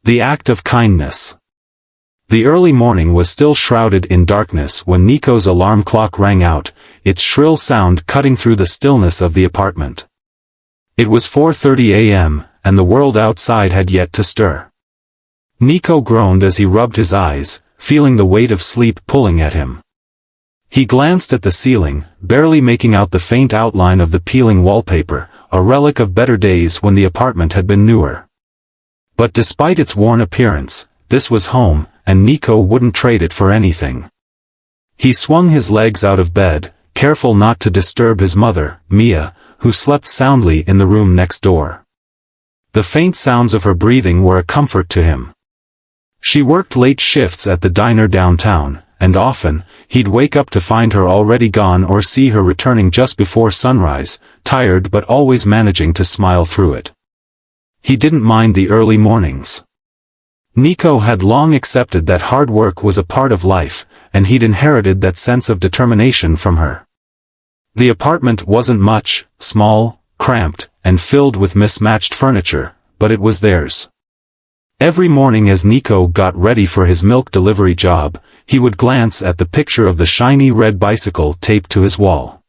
The act of kindness. The early morning was still shrouded in darkness when Nico's alarm clock rang out, its shrill sound cutting through the stillness of the apartment. It was 4:30 a.m., and the world outside had yet to stir. Nico groaned as he rubbed his eyes, feeling the weight of sleep pulling at him. He glanced at the ceiling, barely making out the faint outline of the peeling wallpaper, a relic of better days when the apartment had been newer. But despite its worn appearance, this was home, and Nico wouldn't trade it for anything. He swung his legs out of bed, careful not to disturb his mother, Mia, who slept soundly in the room next door. The faint sounds of her breathing were a comfort to him. She worked late shifts at the diner downtown, and often, he'd wake up to find her already gone or see her returning just before sunrise, tired but always managing to smile through it. He didn't mind the early mornings. Nico had long accepted that hard work was a part of life, and he'd inherited that sense of determination from her. The apartment wasn't much, small, cramped, and filled with mismatched furniture, but it was theirs. Every morning as Nico got ready for his milk delivery job, he would glance at the picture of the shiny red bicycle taped to his wall.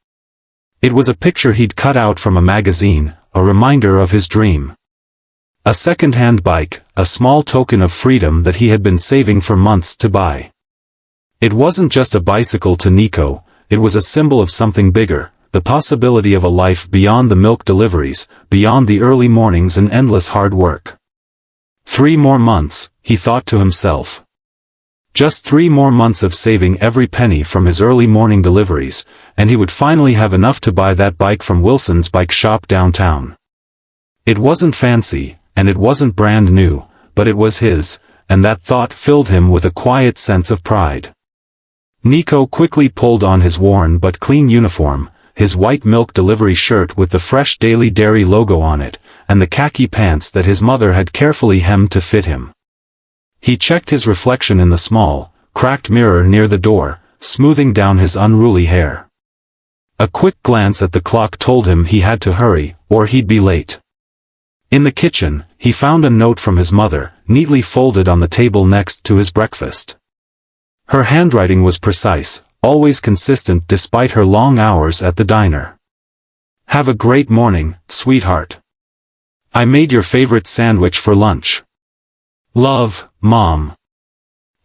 It was a picture he'd cut out from a magazine, a reminder of his dream. A second-hand bike, a small token of freedom that he had been saving for months to buy. It wasn't just a bicycle to Nico, it was a symbol of something bigger, the possibility of a life beyond the milk deliveries, beyond the early mornings and endless hard work. 3 more months, he thought to himself. Just 3 more months of saving every penny from his early morning deliveries, and he would finally have enough to buy that bike from Wilson's bike shop downtown. It wasn't fancy, and it wasn't brand new, but it was his, and that thought filled him with a quiet sense of pride. Nico quickly pulled on his worn but clean uniform, his white milk delivery shirt with the fresh Daily Dairy logo on it, and the khaki pants that his mother had carefully hemmed to fit him. He checked his reflection in the small, cracked mirror near the door, smoothing down his unruly hair. A quick glance at the clock told him he had to hurry, or he'd be late. In the kitchen, he found a note from his mother, neatly folded on the table next to his breakfast. Her handwriting was precise, always consistent despite her long hours at the diner. "Have a great morning, sweetheart. I made your favorite sandwich for lunch. Love, Mom."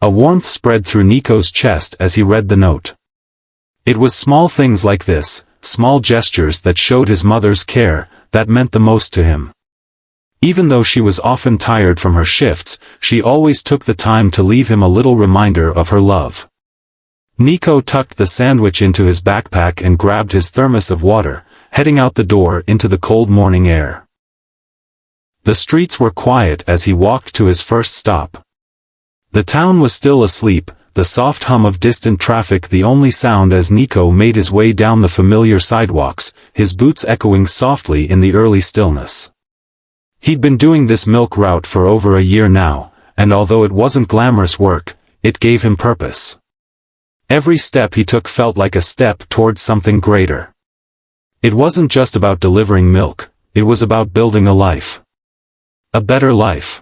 A warmth spread through Nico's chest as he read the note. It was small things like this, small gestures that showed his mother's care, that meant the most to him. Even though she was often tired from her shifts, she always took the time to leave him a little reminder of her love. Nico tucked the sandwich into his backpack and grabbed his thermos of water, heading out the door into the cold morning air. The streets were quiet as he walked to his first stop. The town was still asleep, the soft hum of distant traffic the only sound as Nico made his way down the familiar sidewalks, his boots echoing softly in the early stillness. He'd been doing this milk route for over a year now, and although it wasn't glamorous work, it gave him purpose. Every step he took felt like a step towards something greater. It wasn't just about delivering milk, it was about building a life. A better life.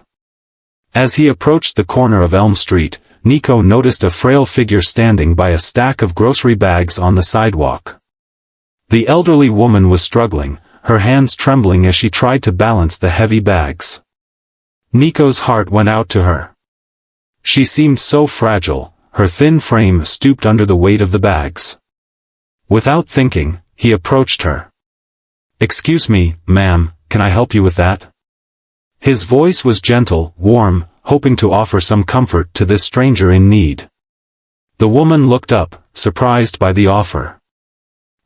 As he approached the corner of Elm Street, Nico noticed a frail figure standing by a stack of grocery bags on the sidewalk. The elderly woman was struggling, her hands trembling as she tried to balance the heavy bags. Nico's heart went out to her. She seemed so fragile, her thin frame stooped under the weight of the bags. Without thinking, he approached her. "Excuse me, ma'am, can I help you with that?" His voice was gentle, warm, hoping to offer some comfort to this stranger in need. The woman looked up, surprised by the offer.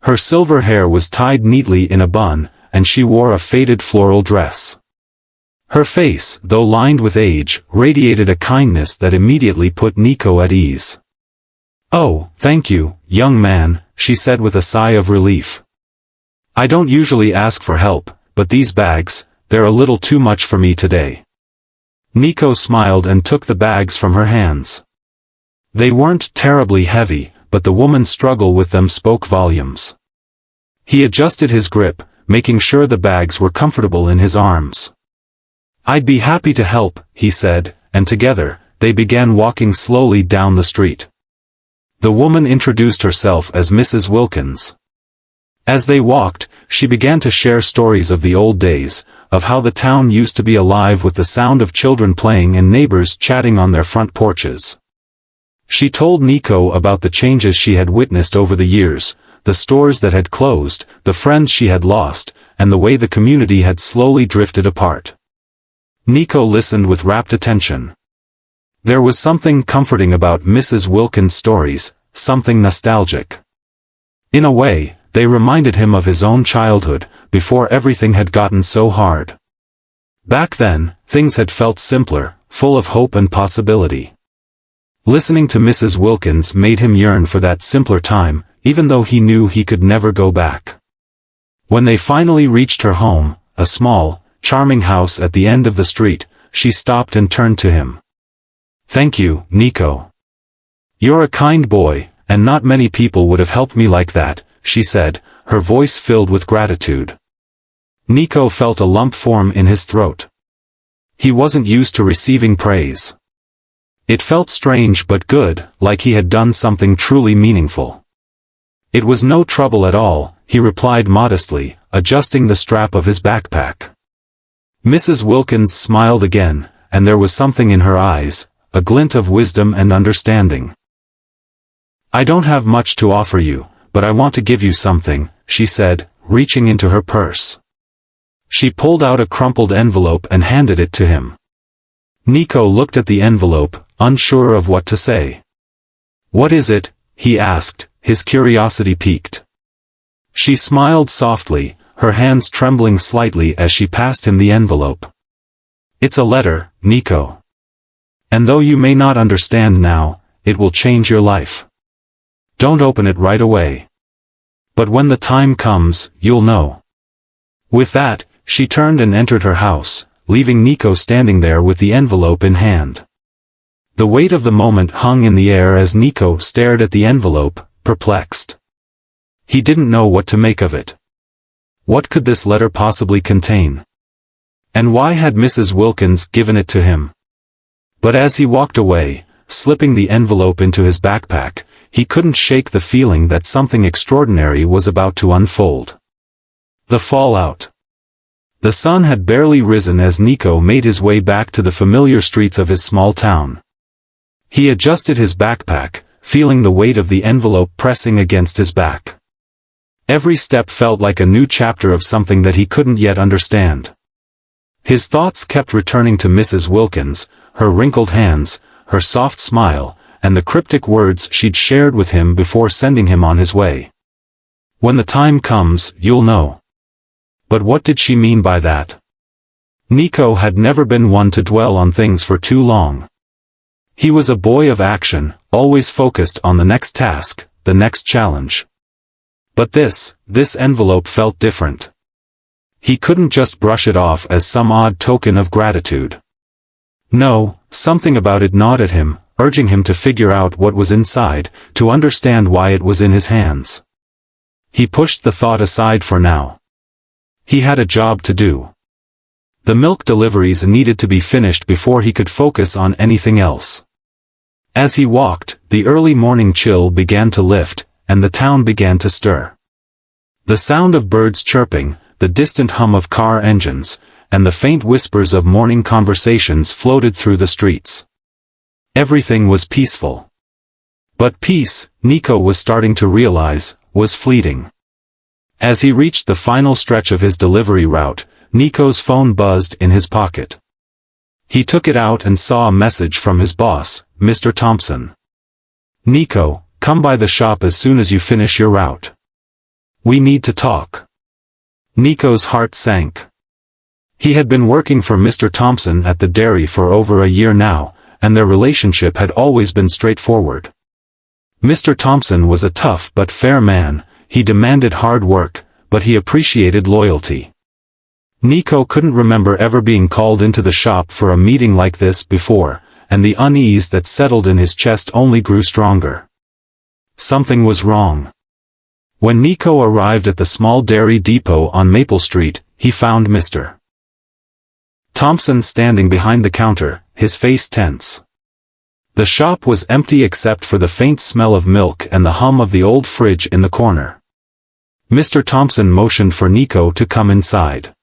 Her silver hair was tied neatly in a bun, and she wore a faded floral dress. Her face, though lined with age, radiated a kindness that immediately put Nico at ease. "Oh, thank you, young man," she said with a sigh of relief. "I don't usually ask for help, but these bags, they're a little too much for me today." Nico smiled and took the bags from her hands. They weren't terribly heavy, but the woman's struggle with them spoke volumes. He adjusted his grip, making sure the bags were comfortable in his arms. "I'd be happy to help," he said, and together, they began walking slowly down the street. The woman introduced herself as Mrs. Wilkins. As they walked, she began to share stories of the old days, of how the town used to be alive with the sound of children playing and neighbors chatting on their front porches. She told Nico about the changes she had witnessed over the years, the stores that had closed, the friends she had lost, and the way the community had slowly drifted apart. Nico listened with rapt attention. There was something comforting about Mrs. Wilkins' stories, something nostalgic. In a way, they reminded him of his own childhood, before everything had gotten so hard. Back then, things had felt simpler, full of hope and possibility. Listening to Mrs. Wilkins made him yearn for that simpler time, even though he knew he could never go back. When they finally reached her home, a small, charming house at the end of the street, she stopped and turned to him. "Thank you, Nico. You're a kind boy, and not many people would have helped me like that," she said, her voice filled with gratitude. Nico felt a lump form in his throat. He wasn't used to receiving praise. It felt strange but good, like he had done something truly meaningful. "It was no trouble at all," he replied modestly, adjusting the strap of his backpack. Mrs. Wilkins smiled again, and there was something in her eyes, a glint of wisdom and understanding. "I don't have much to offer you, but I want to give you something," she said, reaching into her purse. She pulled out a crumpled envelope and handed it to him. Nico looked at the envelope, unsure of what to say. "What is it?" he asked, his curiosity piqued. She smiled softly, her hands trembling slightly as she passed him the envelope. "It's a letter, Nico. And though you may not understand now, it will change your life. Don't open it right away. But when the time comes, you'll know." With that, she turned and entered her house, leaving Nico standing there with the envelope in hand. The weight of the moment hung in the air as Nico stared at the envelope, perplexed. He didn't know what to make of it. What could this letter possibly contain? And why had Mrs. Wilkins given it to him? But as he walked away, slipping the envelope into his backpack, he couldn't shake the feeling that something extraordinary was about to unfold. The fallout. The sun had barely risen as Nico made his way back to the familiar streets of his small town. He adjusted his backpack, feeling the weight of the envelope pressing against his back. Every step felt like a new chapter of something that he couldn't yet understand. His thoughts kept returning to Mrs. Wilkins, her wrinkled hands, her soft smile, and the cryptic words she'd shared with him before sending him on his way. "When the time comes, you'll know." But what did she mean by that? Nico had never been one to dwell on things for too long. He was a boy of action, always focused on the next task, the next challenge. But this envelope felt different. He couldn't just brush it off as some odd token of gratitude. No, something about it gnawed at him, urging him to figure out what was inside, to understand why it was in his hands. He pushed the thought aside for now. He had a job to do. The milk deliveries needed to be finished before he could focus on anything else. As he walked, the early morning chill began to lift, and the town began to stir. The sound of birds chirping, the distant hum of car engines, and the faint whispers of morning conversations floated through the streets. Everything was peaceful. But peace, Nico was starting to realize, was fleeting. As he reached the final stretch of his delivery route, Nico's phone buzzed in his pocket. He took it out and saw a message from his boss, Mr. Thompson. "Nico, come by the shop as soon as you finish your route. We need to talk." Nico's heart sank. He had been working for Mr. Thompson at the dairy for over a year now, and their relationship had always been straightforward. Mr. Thompson was a tough but fair man. He demanded hard work, but he appreciated loyalty. Nico couldn't remember ever being called into the shop for a meeting like this before, and the unease that settled in his chest only grew stronger. Something was wrong. When Nico arrived at the small dairy depot on Maple Street, he found Mr. Thompson standing behind the counter, his face tense. The shop was empty except for the faint smell of milk and the hum of the old fridge in the corner. Mr. Thompson motioned for Nico to come inside.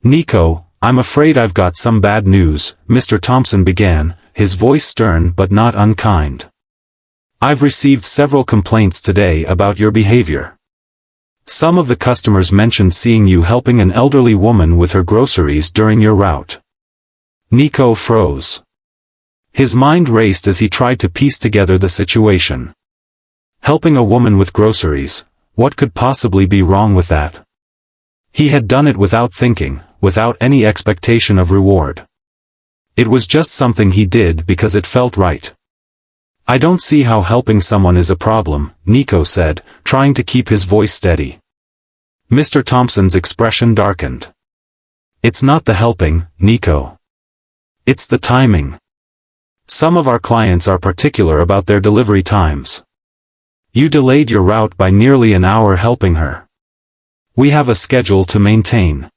"Nico, I'm afraid I've got some bad news," Mr. Thompson began, his voice stern but not unkind. "I've received several complaints today about your behavior. Some of the customers mentioned seeing you helping an elderly woman with her groceries during your route." Nico froze. His mind raced as he tried to piece together the situation. Helping a woman with groceries, what could possibly be wrong with that? He had done it without thinking, without any expectation of reward. It was just something he did because it felt right. "I don't see how helping someone is a problem," Nico said, trying to keep his voice steady. Mr. Thompson's expression darkened. "It's not the helping, Nico. It's the timing. Some of our clients are particular about their delivery times. You delayed your route by nearly an hour helping her. We have a schedule to maintain.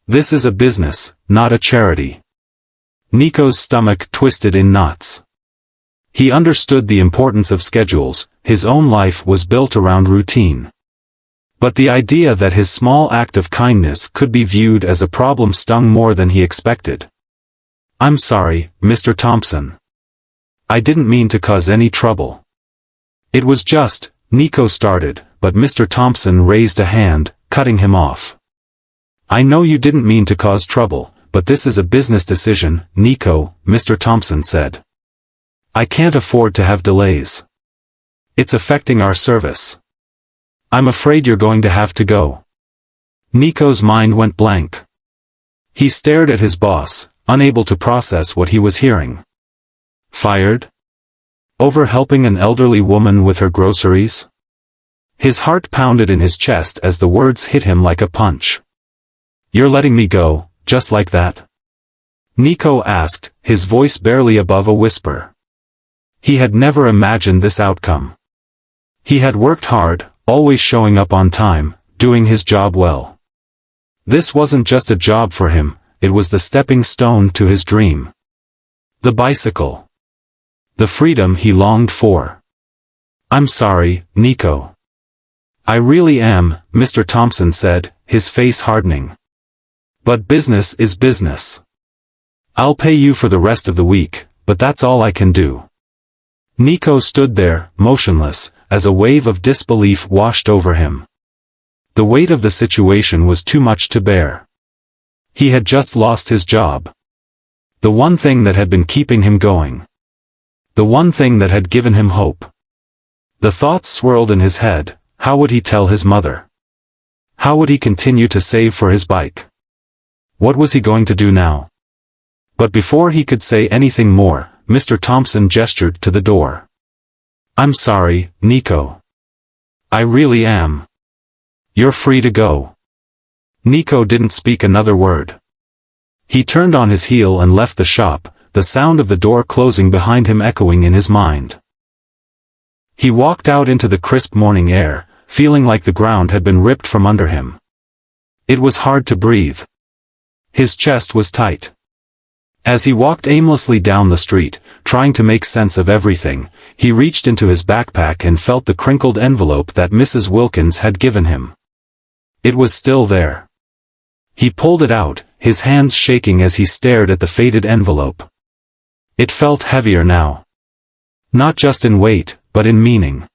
This is a business, not a charity." Nico's stomach twisted in knots. He understood the importance of schedules, his own life was built around routine. But the idea that his small act of kindness could be viewed as a problem stung more than he expected. "I'm sorry, Mr. Thompson. I didn't mean to cause any trouble." "It was just," Nico started, but Mr. Thompson raised a hand, cutting him off. "I know you didn't mean to cause trouble, but this is a business decision, Nico," Mr. Thompson said. "I can't afford to have delays. It's affecting our service. I'm afraid you're going to have to go." Nico's mind went blank. He stared at his boss, unable to process what he was hearing. Fired? Over helping an elderly woman with her groceries? His heart pounded in his chest as the words hit him like a punch. "You're letting me go, just like that?" Nico asked, his voice barely above a whisper. He had never imagined this outcome. He had worked hard, always showing up on time, doing his job well. This wasn't just a job for him, it was the stepping stone to his dream. The bicycle. The freedom he longed for. "I'm sorry, Nico. I really am," Mr. Thompson said, his face hardening. "But business is business. I'll pay you for the rest of the week, but that's all I can do." Nico stood there, motionless, as a wave of disbelief washed over him. The weight of the situation was too much to bear. He had just lost his job. The one thing that had been keeping him going. The one thing that had given him hope. The thoughts swirled in his head. How would he tell his mother? How would he continue to save for his bike? What was he going to do now? But before he could say anything more, Mr. Thompson gestured to the door. "I'm sorry, Nico. I really am. You're free to go." Nico didn't speak another word. He turned on his heel and left the shop, the sound of the door closing behind him echoing in his mind. He walked out into the crisp morning air, feeling like the ground had been ripped from under him. It was hard to breathe. His chest was tight. As he walked aimlessly down the street, trying to make sense of everything, he reached into his backpack and felt the crinkled envelope that Mrs. Wilkins had given him. It was still there. He pulled it out, his hands shaking as he stared at the faded envelope. It felt heavier now. Not just in weight, but in meaning.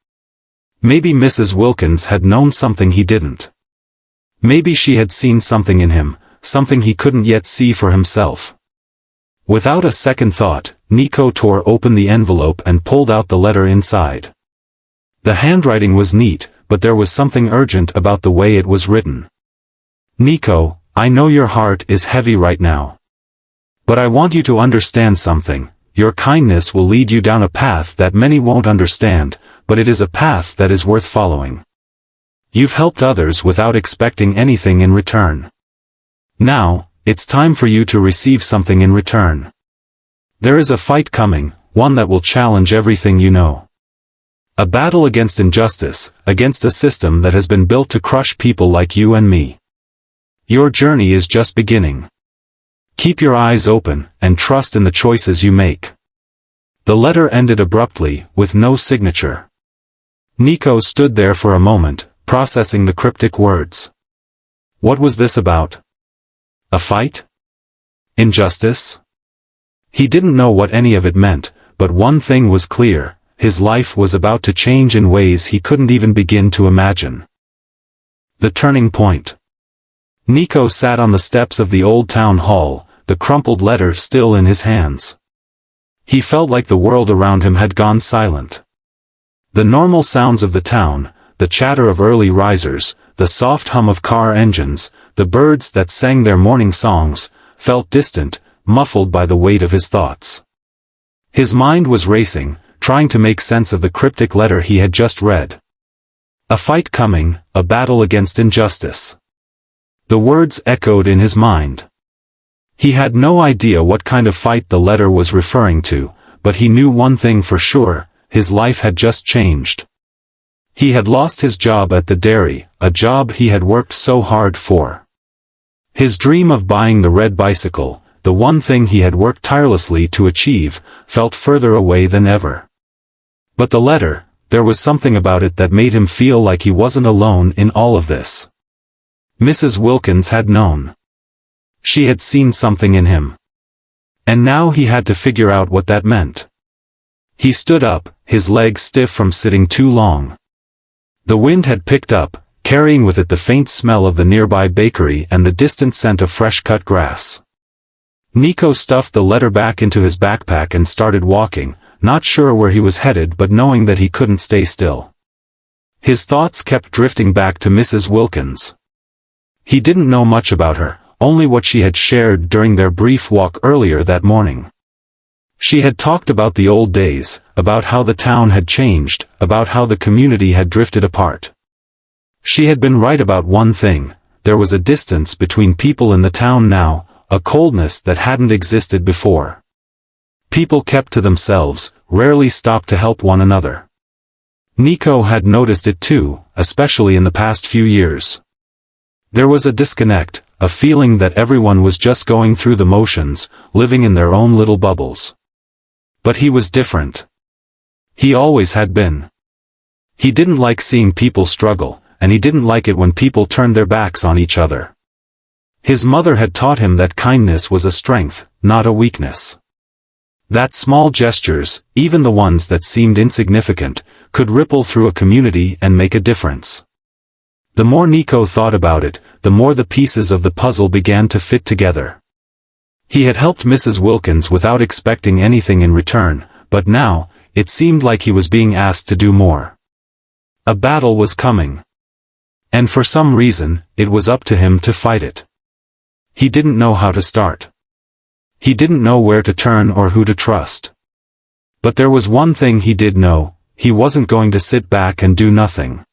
Maybe Mrs. Wilkins had known something he didn't. Maybe she had seen something in him, something he couldn't yet see for himself. Without a second thought, Nico tore open the envelope and pulled out the letter inside. The handwriting was neat, but there was something urgent about the way it was written. "Nico, I know your heart is heavy right now. But I want you to understand something. Your kindness will lead you down a path that many won't understand, but it is a path that is worth following. You've helped others without expecting anything in return. Now, it's time for you to receive something in return. There is a fight coming, one that will challenge everything you know. A battle against injustice, against a system that has been built to crush people like you and me. Your journey is just beginning. Keep your eyes open, and trust in the choices you make. The letter ended abruptly, with no signature. Nico stood there for a moment, processing the cryptic words. What was this about? A fight? Injustice? He didn't know what any of it meant, but one thing was clear: his life was about to change in ways he couldn't even begin to imagine. The turning point. Nico sat on the steps of the old town hall, the crumpled letter still in his hands. He felt like the world around him had gone silent. The normal sounds of the town, the chatter of early risers, the soft hum of car engines, the birds that sang their morning songs, felt distant, muffled by the weight of his thoughts. His mind was racing, trying to make sense of the cryptic letter he had just read. A fight coming, a battle against injustice. The words echoed in his mind. He had no idea what kind of fight the letter was referring to, but he knew one thing for sure: his life had just changed. He had lost his job at the dairy, a job he had worked so hard for. His dream of buying the red bicycle, the one thing he had worked tirelessly to achieve, felt further away than ever. But the letter, there was something about it that made him feel like he wasn't alone in all of this. Mrs. Wilkins had known. She had seen something in him. And now he had to figure out what that meant. He stood up, his legs stiff from sitting too long. The wind had picked up, carrying with it the faint smell of the nearby bakery and the distant scent of fresh-cut grass. Nico stuffed the letter back into his backpack and started walking, not sure where he was headed but knowing that he couldn't stay still. His thoughts kept drifting back to Mrs. Wilkins. He didn't know much about her, only what she had shared during their brief walk earlier that morning. She had talked about the old days, about how the town had changed, about how the community had drifted apart. She had been right about one thing: there was a distance between people in the town now, a coldness that hadn't existed before. People kept to themselves, rarely stopped to help one another. Nico had noticed it too, especially in the past few years. There was a disconnect, a feeling that everyone was just going through the motions, living in their own little bubbles. But he was different. He always had been. He didn't like seeing people struggle, and he didn't like it when people turned their backs on each other. His mother had taught him that kindness was a strength, not a weakness. That small gestures, even the ones that seemed insignificant, could ripple through a community and make a difference. The more Nico thought about it, the more the pieces of the puzzle began to fit together. He had helped Mrs. Wilkins without expecting anything in return, but now, it seemed like he was being asked to do more. A battle was coming. And for some reason, it was up to him to fight it. He didn't know how to start. He didn't know where to turn or who to trust. But there was one thing he did know: he wasn't going to sit back and do nothing.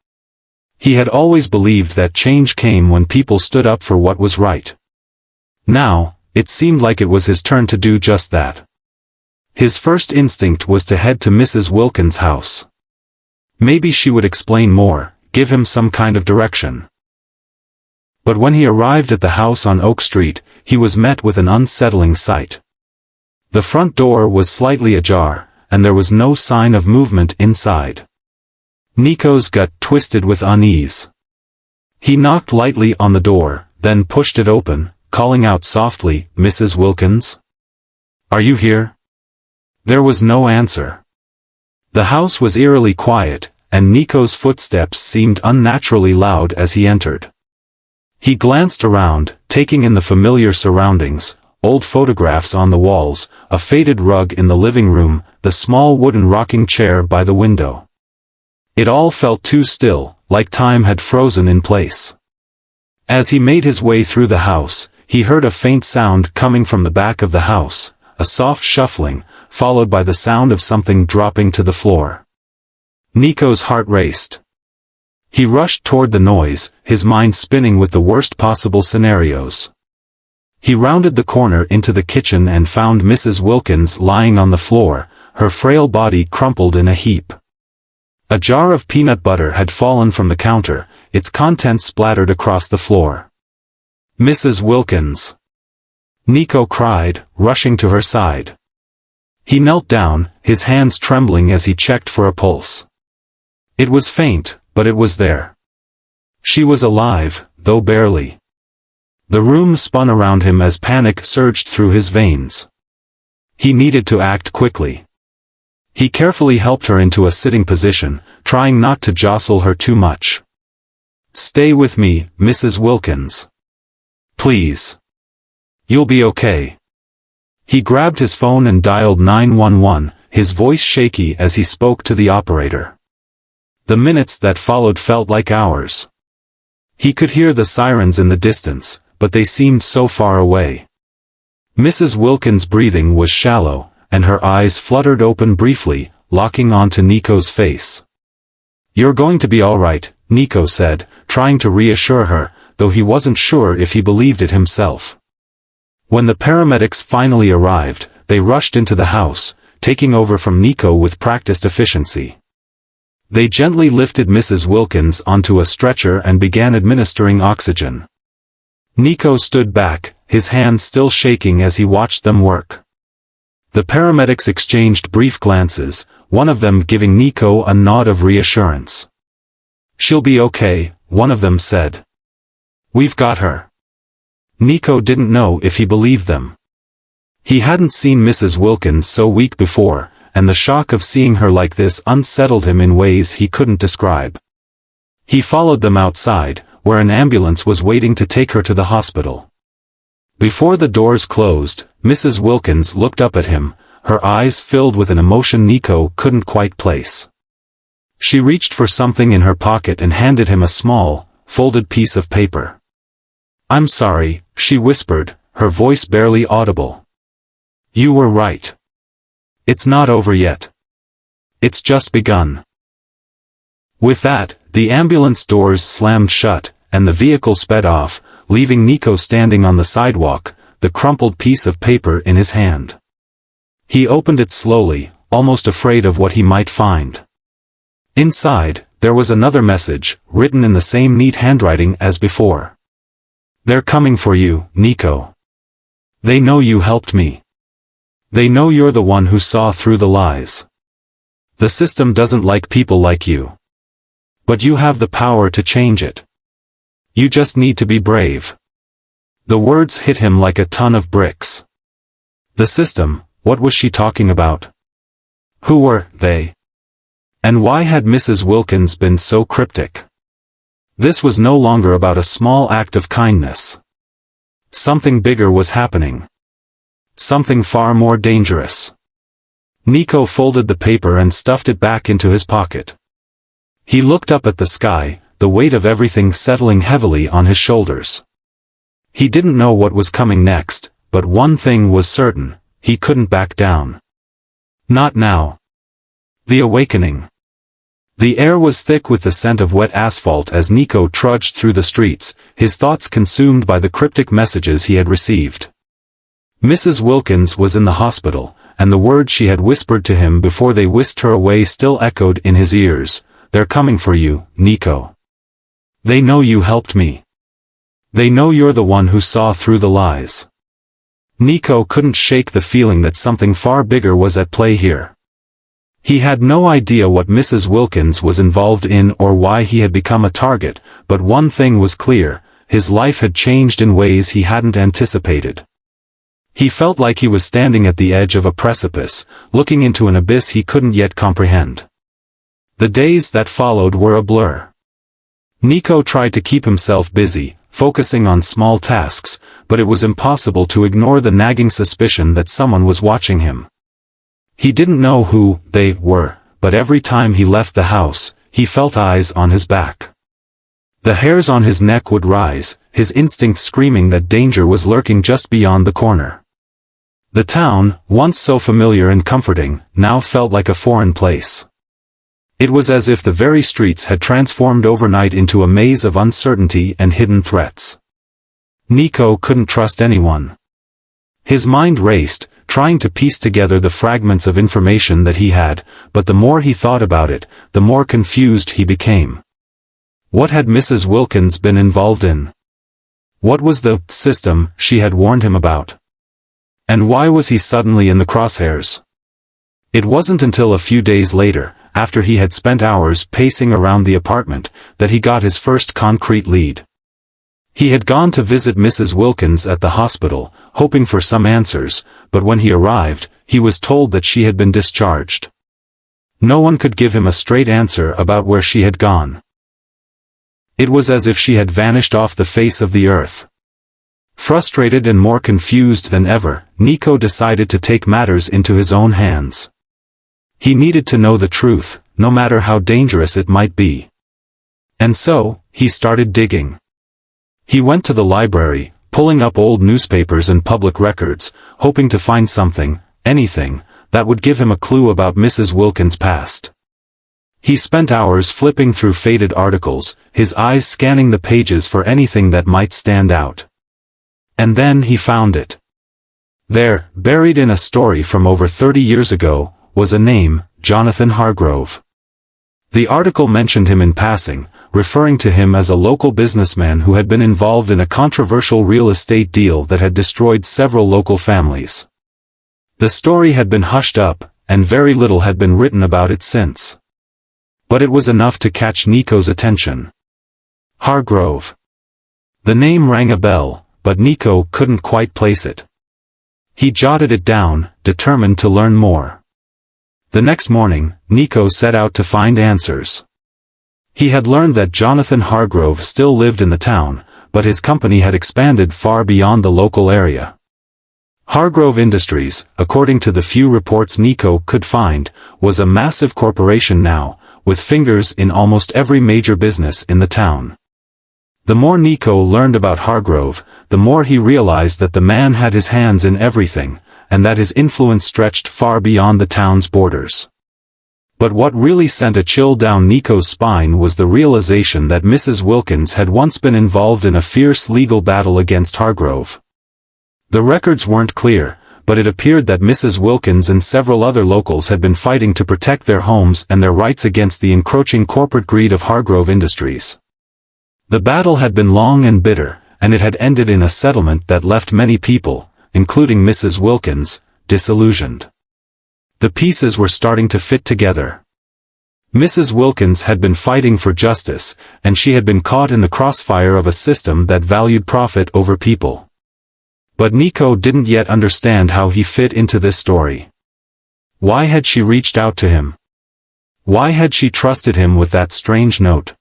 He had always believed that change came when people stood up for what was right. Now, it seemed like it was his turn to do just that. His first instinct was to head to Mrs. Wilkins' house. Maybe she would explain more, give him some kind of direction. But when he arrived at the house on Oak Street, he was met with an unsettling sight. The front door was slightly ajar, and there was no sign of movement inside. Nico's gut twisted with unease. He knocked lightly on the door, then pushed it open, calling out softly, "Mrs. Wilkins? Are you here?" There was no answer. The house was eerily quiet, and Nico's footsteps seemed unnaturally loud as he entered. He glanced around, taking in the familiar surroundings: old photographs on the walls, a faded rug in the living room, the small wooden rocking chair by the window. It all felt too still, like time had frozen in place. As he made his way through the house, he heard a faint sound coming from the back of the house, a soft shuffling, followed by the sound of something dropping to the floor. Nico's heart raced. He rushed toward the noise, his mind spinning with the worst possible scenarios. He rounded the corner into the kitchen and found Mrs. Wilkins lying on the floor, her frail body crumpled in a heap. A jar of peanut butter had fallen from the counter, its contents splattered across the floor. "Mrs. Wilkins!" Nico cried, rushing to her side. He knelt down, his hands trembling as he checked for a pulse. It was faint, but it was there. She was alive, though barely. The room spun around him as panic surged through his veins. He needed to act quickly. He carefully helped her into a sitting position, trying not to jostle her too much. "Stay with me, Mrs. Wilkins. Please. You'll be okay." He grabbed his phone and dialed 911, his voice shaky as he spoke to the operator. The minutes that followed felt like hours. He could hear the sirens in the distance, but they seemed so far away. Mrs. Wilkins' breathing was shallow, and her eyes fluttered open briefly, locking onto Nico's face. "You're going to be all right," Nico said, trying to reassure her, though he wasn't sure if he believed it himself. When the paramedics finally arrived, they rushed into the house, taking over from Nico with practiced efficiency. They gently lifted Mrs. Wilkins onto a stretcher and began administering oxygen. Nico stood back, his hands still shaking as he watched them work. The paramedics exchanged brief glances, one of them giving Nico a nod of reassurance. "She'll be okay," one of them said. "We've got her." Nico didn't know if he believed them. He hadn't seen Mrs. Wilkins so weak before, and the shock of seeing her like this unsettled him in ways he couldn't describe. He followed them outside, where an ambulance was waiting to take her to the hospital. Before the doors closed, Mrs. Wilkins looked up at him, her eyes filled with an emotion Nico couldn't quite place. She reached for something in her pocket and handed him a small, folded piece of paper. "I'm sorry," she whispered, her voice barely audible. "You were right. It's not over yet. It's just begun." With that, the ambulance doors slammed shut, and the vehicle sped off, leaving Nico standing on the sidewalk, the crumpled piece of paper in his hand. He opened it slowly, almost afraid of what he might find. Inside, there was another message, written in the same neat handwriting as before. "They're coming for you, Nico. They know you helped me. They know you're the one who saw through the lies. The system doesn't like people like you. But you have the power to change it. You just need to be brave." The words hit him like a ton of bricks. The system, what was she talking about? Who were they? And why had Mrs. Wilkins been so cryptic? This was no longer about a small act of kindness. Something bigger was happening. Something far more dangerous. Nico folded the paper and stuffed it back into his pocket. He looked up at the sky, the weight of everything settling heavily on his shoulders. He didn't know what was coming next, but one thing was certain, he couldn't back down. Not now. The awakening. The air was thick with the scent of wet asphalt as Nico trudged through the streets, his thoughts consumed by the cryptic messages he had received. Mrs. Wilkins was in the hospital, and the words she had whispered to him before they whisked her away still echoed in his ears. "They're coming for you, Nico. They know you helped me. They know you're the one who saw through the lies." Nico couldn't shake the feeling that something far bigger was at play here. He had no idea what Mrs. Wilkins was involved in or why he had become a target, but one thing was clear, his life had changed in ways he hadn't anticipated. He felt like he was standing at the edge of a precipice, looking into an abyss he couldn't yet comprehend. The days that followed were a blur. Nico tried to keep himself busy, focusing on small tasks, but it was impossible to ignore the nagging suspicion that someone was watching him. He didn't know who they were, but every time he left the house, he felt eyes on his back. The hairs on his neck would rise, his instinct screaming that danger was lurking just beyond the corner. The town, once so familiar and comforting, now felt like a foreign place. It was as if the very streets had transformed overnight into a maze of uncertainty and hidden threats. Nico couldn't trust anyone. His mind raced, trying to piece together the fragments of information that he had, but the more he thought about it, the more confused he became. What had Mrs. Wilkins been involved in? What was the system she had warned him about? And why was he suddenly in the crosshairs? It wasn't until a few days later, after he had spent hours pacing around the apartment, that he got his first concrete lead. He had gone to visit Mrs. Wilkins at the hospital, hoping for some answers, but when he arrived, he was told that she had been discharged. No one could give him a straight answer about where she had gone. It was as if she had vanished off the face of the earth. Frustrated and more confused than ever, Nico decided to take matters into his own hands. He needed to know the truth, no matter how dangerous it might be. And so, he started digging. He went to the library, pulling up old newspapers and public records, hoping to find something, anything, that would give him a clue about Mrs. Wilkins' past. He spent hours flipping through faded articles, his eyes scanning the pages for anything that might stand out. And then he found it. There, buried in a story from over 30 years ago, was a name, Jonathan Hargrove. The article mentioned him in passing, referring to him as a local businessman who had been involved in a controversial real estate deal that had destroyed several local families. The story had been hushed up, and very little had been written about it since. But it was enough to catch Nico's attention. Hargrove. The name rang a bell, but Nico couldn't quite place it. He jotted it down, determined to learn more. The next morning, Nico set out to find answers. He had learned that Jonathan Hargrove still lived in the town, but his company had expanded far beyond the local area. Hargrove Industries, according to the few reports Nico could find, was a massive corporation now, with fingers in almost every major business in the town. The more Nico learned about Hargrove, the more he realized that the man had his hands in everything, and that his influence stretched far beyond the town's borders. But what really sent a chill down Nico's spine was the realization that Mrs. Wilkins had once been involved in a fierce legal battle against Hargrove. The records weren't clear, but it appeared that Mrs. Wilkins and several other locals had been fighting to protect their homes and their rights against the encroaching corporate greed of Hargrove Industries. The battle had been long and bitter, and it had ended in a settlement that left many people, including Mrs. Wilkins, disillusioned. The pieces were starting to fit together. Mrs. Wilkins had been fighting for justice, and she had been caught in the crossfire of a system that valued profit over people. But Nico didn't yet understand how he fit into this story. Why had she reached out to him? Why had she trusted him with that strange note?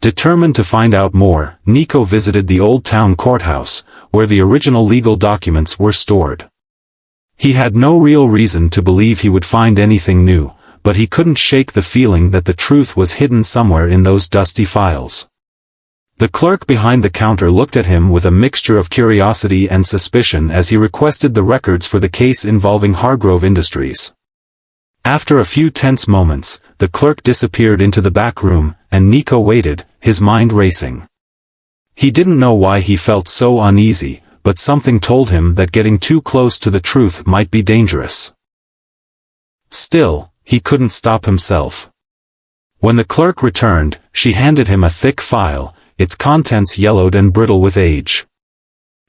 Determined to find out more, Nico visited the old town courthouse, where the original legal documents were stored. He had no real reason to believe he would find anything new, but he couldn't shake the feeling that the truth was hidden somewhere in those dusty files. The clerk behind the counter looked at him with a mixture of curiosity and suspicion as he requested the records for the case involving Hargrove Industries. After a few tense moments, the clerk disappeared into the back room, and Nico waited, his mind racing. He didn't know why he felt so uneasy, but something told him that getting too close to the truth might be dangerous. Still, he couldn't stop himself. When the clerk returned, she handed him a thick file, its contents yellowed and brittle with age.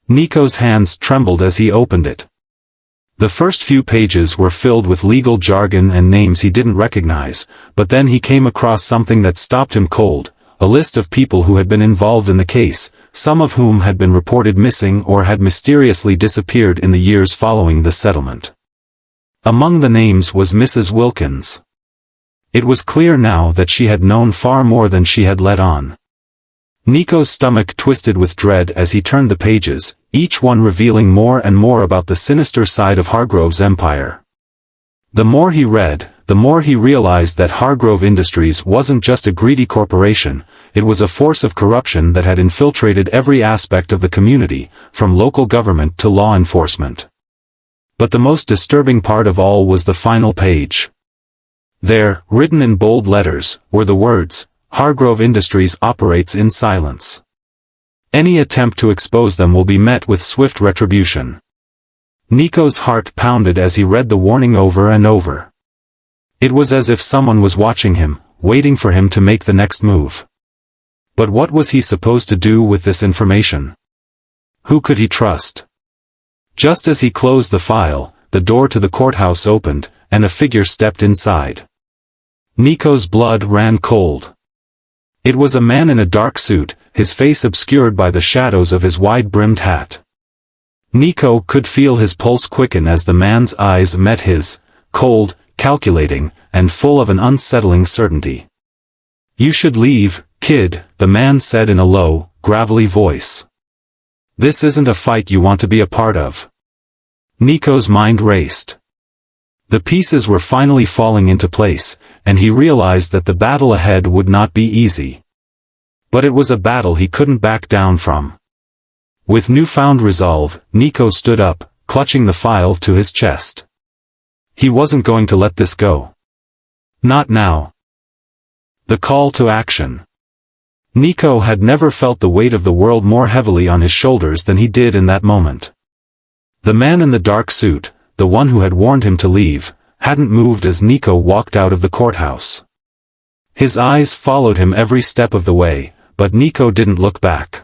Nico's hands trembled as he opened it. The first few pages were filled with legal jargon and names he didn't recognize, but then he came across something that stopped him cold, a list of people who had been involved in the case, some of whom had been reported missing or had mysteriously disappeared in the years following the settlement. Among the names was Mrs. Wilkins. It was clear now that she had known far more than she had let on. Nico's stomach twisted with dread as he turned the pages, each one revealing more and more about the sinister side of Hargrove's empire. The more he read, the more he realized that Hargrove Industries wasn't just a greedy corporation, it was a force of corruption that had infiltrated every aspect of the community, from local government to law enforcement. But the most disturbing part of all was the final page. There, written in bold letters, were the words, "Hargrove Industries operates in silence. Any attempt to expose them will be met with swift retribution." Nico's heart pounded as he read the warning over and over. It was as if someone was watching him, waiting for him to make the next move. But what was he supposed to do with this information? Who could he trust? Just as he closed the file, the door to the courthouse opened, and a figure stepped inside. Nico's blood ran cold. It was a man in a dark suit, his face obscured by the shadows of his wide-brimmed hat. Nico could feel his pulse quicken as the man's eyes met his, cold, calculating, and full of an unsettling certainty. "You should leave, kid," the man said in a low, gravelly voice. "This isn't a fight you want to be a part of." Nico's mind raced. The pieces were finally falling into place, and he realized that the battle ahead would not be easy. But it was a battle he couldn't back down from. With newfound resolve, Nico stood up, clutching the file to his chest. He wasn't going to let this go. Not now. The call to action. Nico had never felt the weight of the world more heavily on his shoulders than he did in that moment. The man in the dark suit, the one who had warned him to leave, hadn't moved as Nico walked out of the courthouse. His eyes followed him every step of the way, but Nico didn't look back.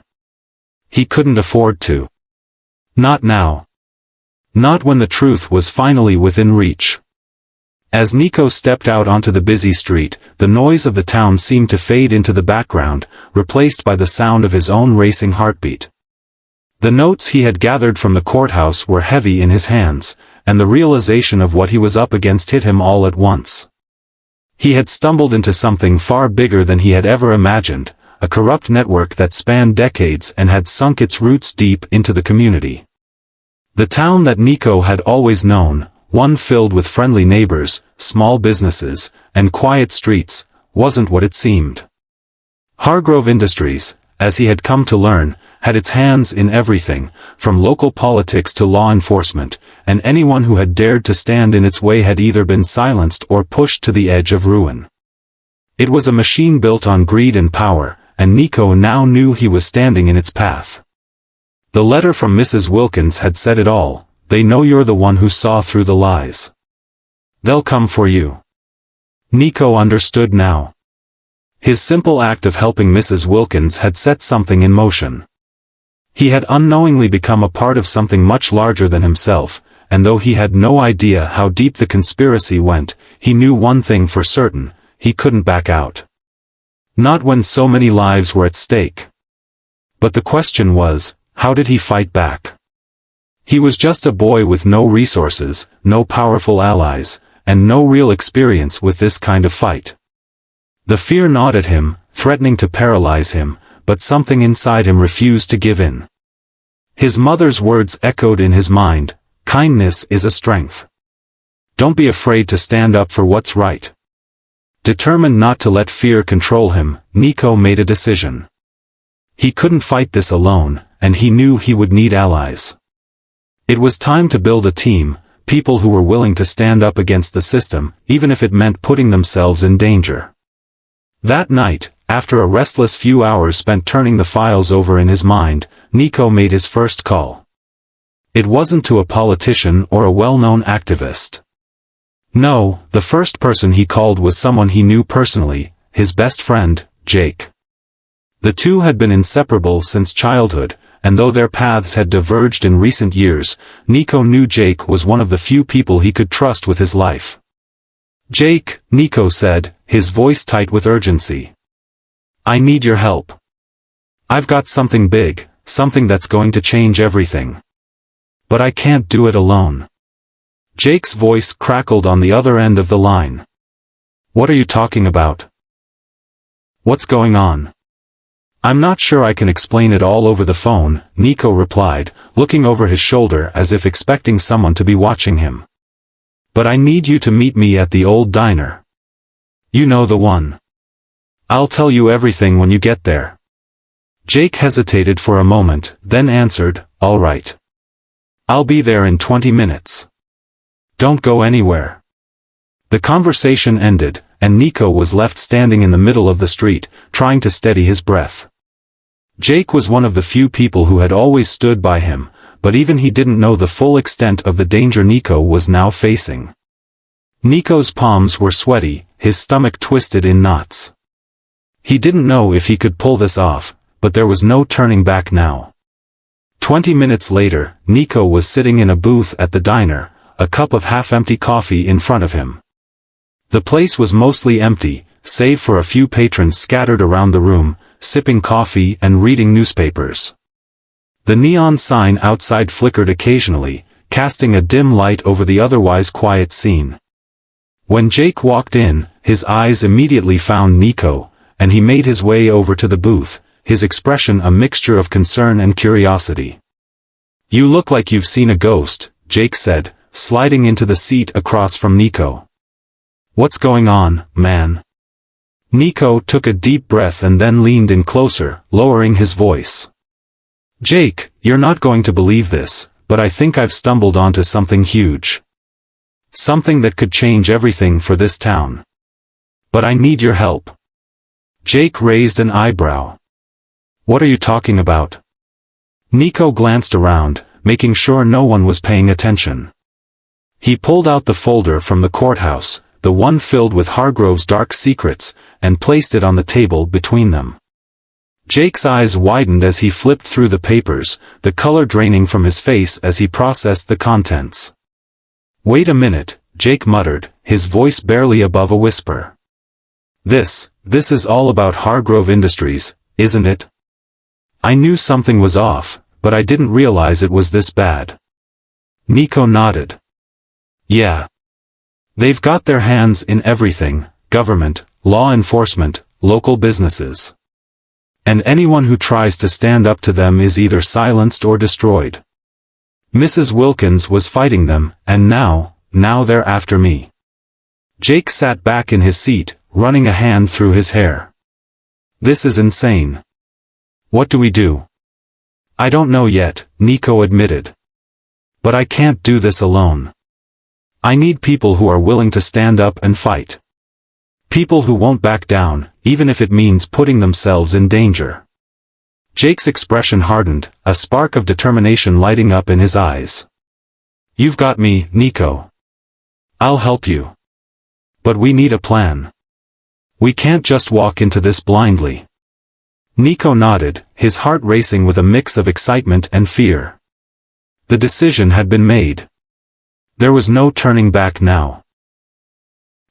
He couldn't afford to. Not now. Not when the truth was finally within reach. As Nico stepped out onto the busy street, the noise of the town seemed to fade into the background, replaced by the sound of his own racing heartbeat. The notes he had gathered from the courthouse were heavy in his hands, and the realization of what he was up against hit him all at once. He had stumbled into something far bigger than he had ever imagined, a corrupt network that spanned decades and had sunk its roots deep into the community. The town that Nico had always known, one filled with friendly neighbors, small businesses, and quiet streets, wasn't what it seemed. Hargrove Industries, as he had come to learn, had its hands in everything, from local politics to law enforcement, and anyone who had dared to stand in its way had either been silenced or pushed to the edge of ruin. It was a machine built on greed and power, and Nico now knew he was standing in its path. The letter from Mrs. Wilkins had said it all: "They know you're the one who saw through the lies. They'll come for you." Nico understood now. His simple act of helping Mrs. Wilkins had set something in motion. He had unknowingly become a part of something much larger than himself, and though he had no idea how deep the conspiracy went, he knew one thing for certain: he couldn't back out. Not when so many lives were at stake. But the question was, how did he fight back? He was just a boy with no resources, no powerful allies, and no real experience with this kind of fight. The fear gnawed at him, threatening to paralyze him, but something inside him refused to give in. His mother's words echoed in his mind: "Kindness is a strength. Don't be afraid to stand up for what's right." Determined not to let fear control him, Nico made a decision. He couldn't fight this alone, and he knew he would need allies. It was time to build a team, people who were willing to stand up against the system, even if it meant putting themselves in danger. That night, after a restless few hours spent turning the files over in his mind, Nico made his first call. It wasn't to a politician or a well-known activist. No, the first person he called was someone he knew personally, his best friend, Jake. The two had been inseparable since childhood, and though their paths had diverged in recent years, Nico knew Jake was one of the few people he could trust with his life. "Jake," Nico said, his voice tight with urgency. "I need your help. I've got something big, something that's going to change everything. But I can't do it alone." Jake's voice crackled on the other end of the line. "What are you talking about? What's going on?" "I'm not sure I can explain it all over the phone," Nico replied, looking over his shoulder as if expecting someone to be watching him. "But I need you to meet me at the old diner. You know the one. I'll tell you everything when you get there." Jake hesitated for a moment, then answered, "All right. I'll be there in 20 minutes. Don't go anywhere." The conversation ended, and Nico was left standing in the middle of the street, trying to steady his breath. Jake was one of the few people who had always stood by him, but even he didn't know the full extent of the danger Nico was now facing. Nico's palms were sweaty, his stomach twisted in knots. He didn't know if he could pull this off, but there was no turning back now. 20 minutes later, Nico was sitting in a booth at the diner, a cup of half-empty coffee in front of him. The place was mostly empty, save for a few patrons scattered around the room, sipping coffee and reading newspapers. The neon sign outside flickered occasionally, casting a dim light over the otherwise quiet scene. When Jake walked in, his eyes immediately found Nico, and he made his way over to the booth, his expression a mixture of concern and curiosity. "You look like you've seen a ghost," Jake said, sliding into the seat across from Nico. "What's going on, man?" Nico took a deep breath and then leaned in closer, lowering his voice. "Jake, you're not going to believe this, but I think I've stumbled onto something huge. Something that could change everything for this town. But I need your help." Jake raised an eyebrow. "What are you talking about?" Nico glanced around, making sure no one was paying attention. He pulled out the folder from the courthouse, the one filled with Hargrove's dark secrets, and placed it on the table between them. Jake's eyes widened as he flipped through the papers, the color draining from his face as he processed the contents. "Wait a minute," Jake muttered, his voice barely above a whisper. This is all about Hargrove Industries, isn't it?" "I knew something was off, but I didn't realize it was this bad." Nico nodded. "Yeah. They've got their hands in everything, government, law enforcement, local businesses. And anyone who tries to stand up to them is either silenced or destroyed. Mrs. Wilkins was fighting them, and now they're after me." Jake sat back in his seat, running a hand through his hair. "This is insane. What do we do?" "I don't know yet," Nico admitted. "But I can't do this alone. I need people who are willing to stand up and fight. People who won't back down, even if it means putting themselves in danger." Jake's expression hardened, a spark of determination lighting up in his eyes. "You've got me, Nico. I'll help you. But we need a plan. We can't just walk into this blindly." Nico nodded, his heart racing with a mix of excitement and fear. The decision had been made. There was no turning back now.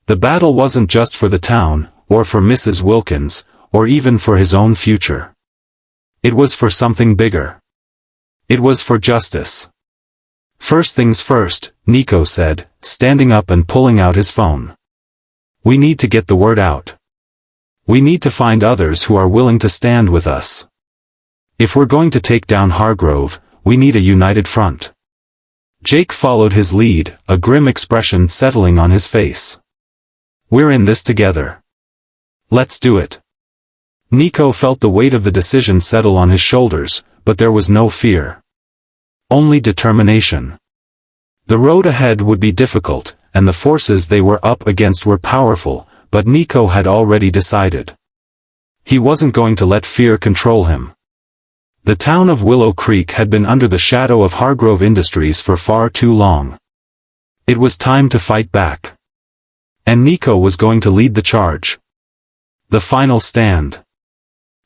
The battle wasn't just for the town, or for Mrs. Wilkins, or even for his own future. It was for something bigger. It was for justice. "First things first," Nico said, standing up and pulling out his phone. "We need to get the word out. We need to find others who are willing to stand with us. If we're going to take down Hargrove, we need a united front." Jake followed his lead, a grim expression settling on his face. "We're in this together. Let's do it." Nico felt the weight of the decision settle on his shoulders, but there was no fear. Only determination. The road ahead would be difficult, and the forces they were up against were powerful, but Nico had already decided. He wasn't going to let fear control him. The town of Willow Creek had been under the shadow of Hargrove Industries for far too long. It was time to fight back. And Nico was going to lead the charge. The final stand.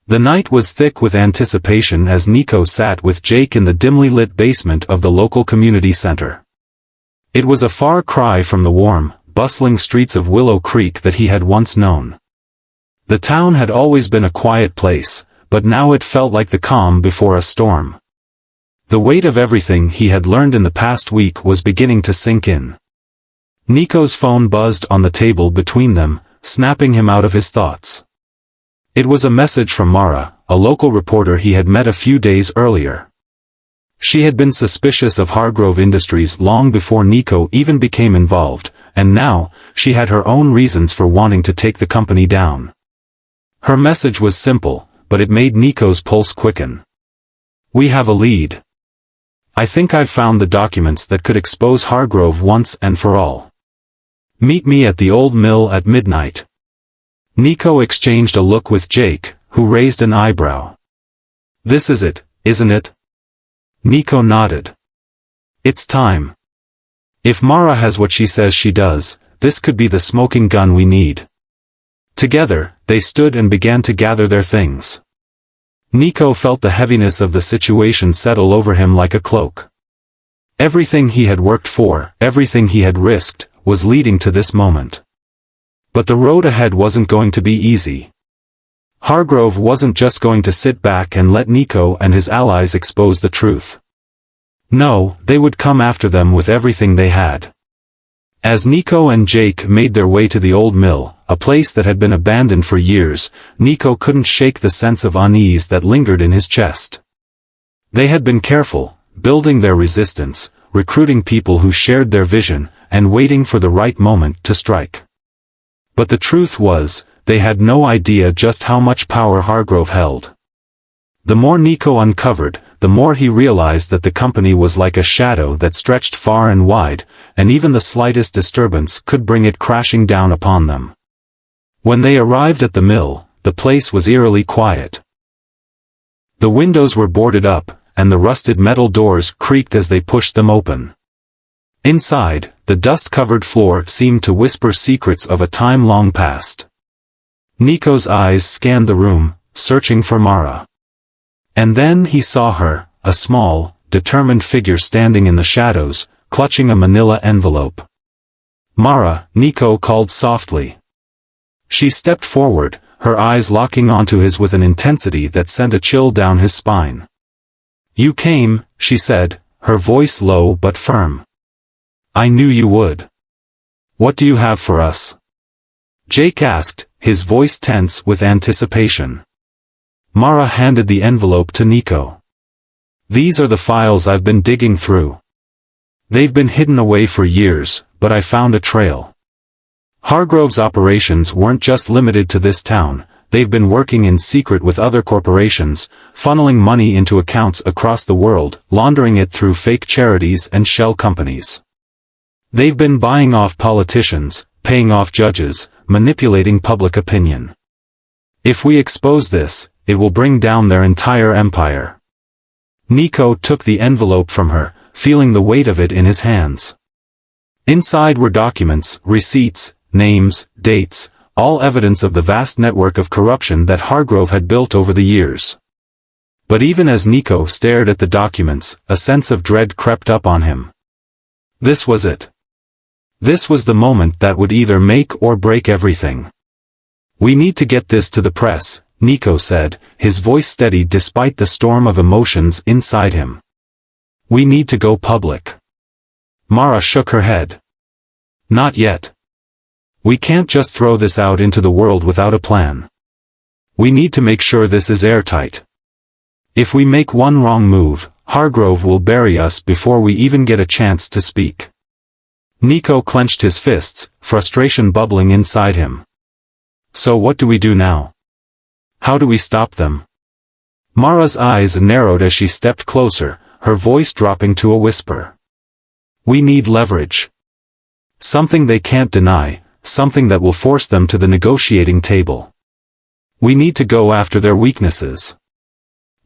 The night was thick with anticipation as Nico sat with Jake in the dimly lit basement of the local community center. It was a far cry from the warm, bustling streets of Willow Creek that he had once known. The town had always been a quiet place, but now it felt like the calm before a storm. The weight of everything he had learned in the past week was beginning to sink in. Nico's phone buzzed on the table between them, snapping him out of his thoughts. It was a message from Mara, a local reporter he had met a few days earlier. She had been suspicious of Hargrove Industries long before Nico even became involved, and now, she had her own reasons for wanting to take the company down. Her message was simple, but it made Nico's pulse quicken. "We have a lead. I think I've found the documents that could expose Hargrove once and for all. Meet me at the old mill at midnight." Nico exchanged a look with Jake, who raised an eyebrow. "This is it, isn't it?" Nico nodded. "It's time. If Mara has what she says she does, this could be the smoking gun we need." Together, they stood and began to gather their things. Nico felt the heaviness of the situation settle over him like a cloak. Everything he had worked for, everything he had risked, was leading to this moment. But the road ahead wasn't going to be easy. Hargrove wasn't just going to sit back and let Nico and his allies expose the truth. No, they would come after them with everything they had. As Nico and Jake made their way to the old mill, a place that had been abandoned for years, Nico couldn't shake the sense of unease that lingered in his chest. They had been careful, building their resistance, recruiting people who shared their vision, and waiting for the right moment to strike. But the truth was, they had no idea just how much power Hargrove held. The more Nico uncovered, the more he realized that the company was like a shadow that stretched far and wide, and even the slightest disturbance could bring it crashing down upon them. When they arrived at the mill, the place was eerily quiet. The windows were boarded up, and the rusted metal doors creaked as they pushed them open. Inside, the dust-covered floor seemed to whisper secrets of a time long past. Nico's eyes scanned the room, searching for Mara. And then he saw her, a small, determined figure standing in the shadows, clutching a manila envelope. "Mara," Nico called softly. She stepped forward, her eyes locking onto his with an intensity that sent a chill down his spine. "You came," she said, her voice low but firm. "I knew you would. What do you have for us?" Jake asked, his voice tense with anticipation. Mara handed the envelope to Nico. "These are the files I've been digging through. They've been hidden away for years, but I found a trail. Hargrove's operations weren't just limited to this town, they've been working in secret with other corporations, funneling money into accounts across the world, laundering it through fake charities and shell companies. They've been buying off politicians, paying off judges, manipulating public opinion. If we expose this, it will bring down their entire empire." Nico took the envelope from her, feeling the weight of it in his hands. Inside were documents, receipts, names, dates, all evidence of the vast network of corruption that Hargrove had built over the years. But even as Nico stared at the documents, a sense of dread crept up on him. This was it. This was the moment that would either make or break everything. "We need to get this to the press," Nico said, his voice steady despite the storm of emotions inside him. "We need to go public." Mara shook her head. "Not yet. We can't just throw this out into the world without a plan. We need to make sure this is airtight. If we make one wrong move, Hargrove will bury us before we even get a chance to speak." Nico clenched his fists, frustration bubbling inside him. "So what do we do now? How do we stop them?" Mara's eyes narrowed as she stepped closer, her voice dropping to a whisper. "We need leverage. Something they can't deny, something that will force them to the negotiating table. We need to go after their weaknesses.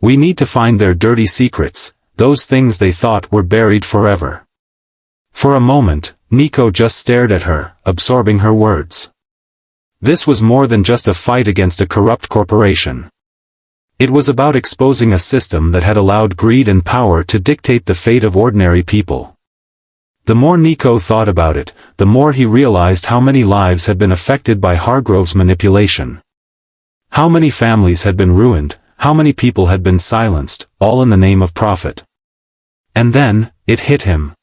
We need to find their dirty secrets, those things they thought were buried forever." For a moment, Nico just stared at her, absorbing her words. This was more than just a fight against a corrupt corporation. It was about exposing a system that had allowed greed and power to dictate the fate of ordinary people. The more Nico thought about it, the more he realized how many lives had been affected by Hargrove's manipulation. How many families had been ruined, how many people had been silenced, all in the name of profit. And then, it hit him.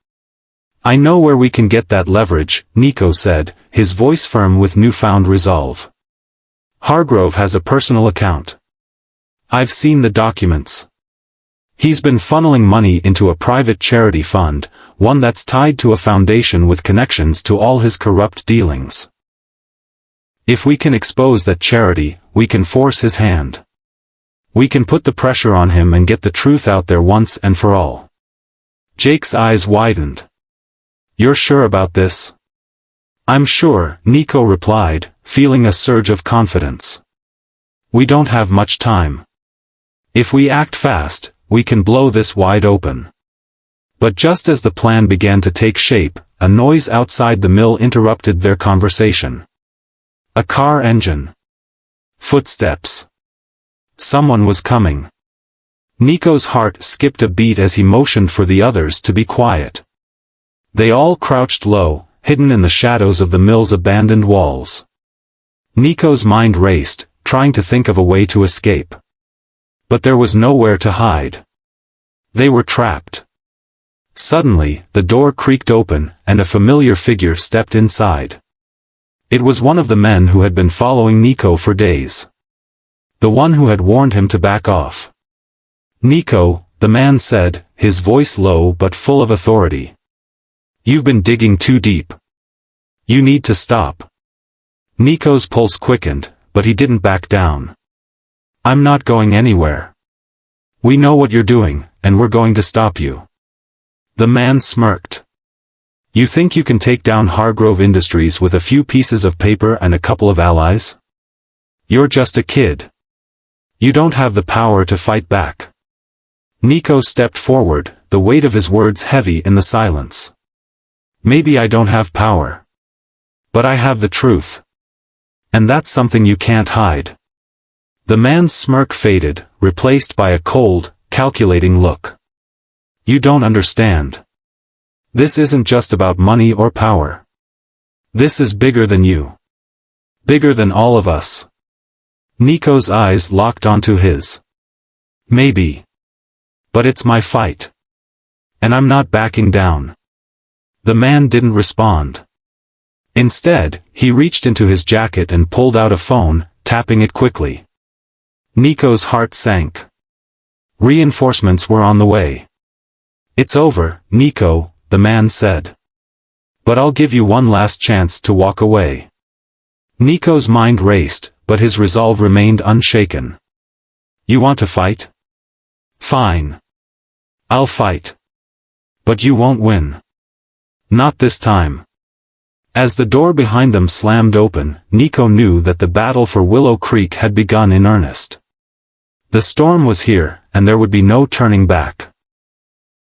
"I know where we can get that leverage," Nico said, his voice firm with newfound resolve. "Hargrove has a personal account. I've seen the documents. He's been funneling money into a private charity fund, one that's tied to a foundation with connections to all his corrupt dealings. If we can expose that charity, we can force his hand. We can put the pressure on him and get the truth out there once and for all." Jake's eyes widened. "You're sure about this?" "I'm sure," Nico replied, feeling a surge of confidence. "We don't have much time. If we act fast, we can blow this wide open." But just as the plan began to take shape, a noise outside the mill interrupted their conversation. A car engine. Footsteps. Someone was coming. Nico's heart skipped a beat as he motioned for the others to be quiet. They all crouched low, hidden in the shadows of the mill's abandoned walls. Nico's mind raced, trying to think of a way to escape. But there was nowhere to hide. They were trapped. Suddenly, the door creaked open, and a familiar figure stepped inside. It was one of the men who had been following Nico for days. The one who had warned him to back off. "Nico," the man said, his voice low but full of authority. "You've been digging too deep. You need to stop." Nico's pulse quickened, but he didn't back down. "I'm not going anywhere. We know what you're doing, and we're going to stop you." The man smirked. "You think you can take down Hargrove Industries with a few pieces of paper and a couple of allies? You're just a kid. You don't have the power to fight back." Nico stepped forward, the weight of his words heavy in the silence. "Maybe I don't have power. But I have the truth. And that's something you can't hide." The man's smirk faded, replaced by a cold, calculating look. "You don't understand. This isn't just about money or power. This is bigger than you. Bigger than all of us." Nico's eyes locked onto his. "Maybe. But it's my fight. And I'm not backing down." The man didn't respond. Instead, he reached into his jacket and pulled out a phone, tapping it quickly. Nico's heart sank. Reinforcements were on the way. "It's over, Nico," the man said. "But I'll give you one last chance to walk away." Nico's mind raced, but his resolve remained unshaken. "You want to fight? Fine. I'll fight. But you won't win. Not this time." As the door behind them slammed open, Nico knew that the battle for Willow Creek had begun in earnest. The storm was here, and there would be no turning back.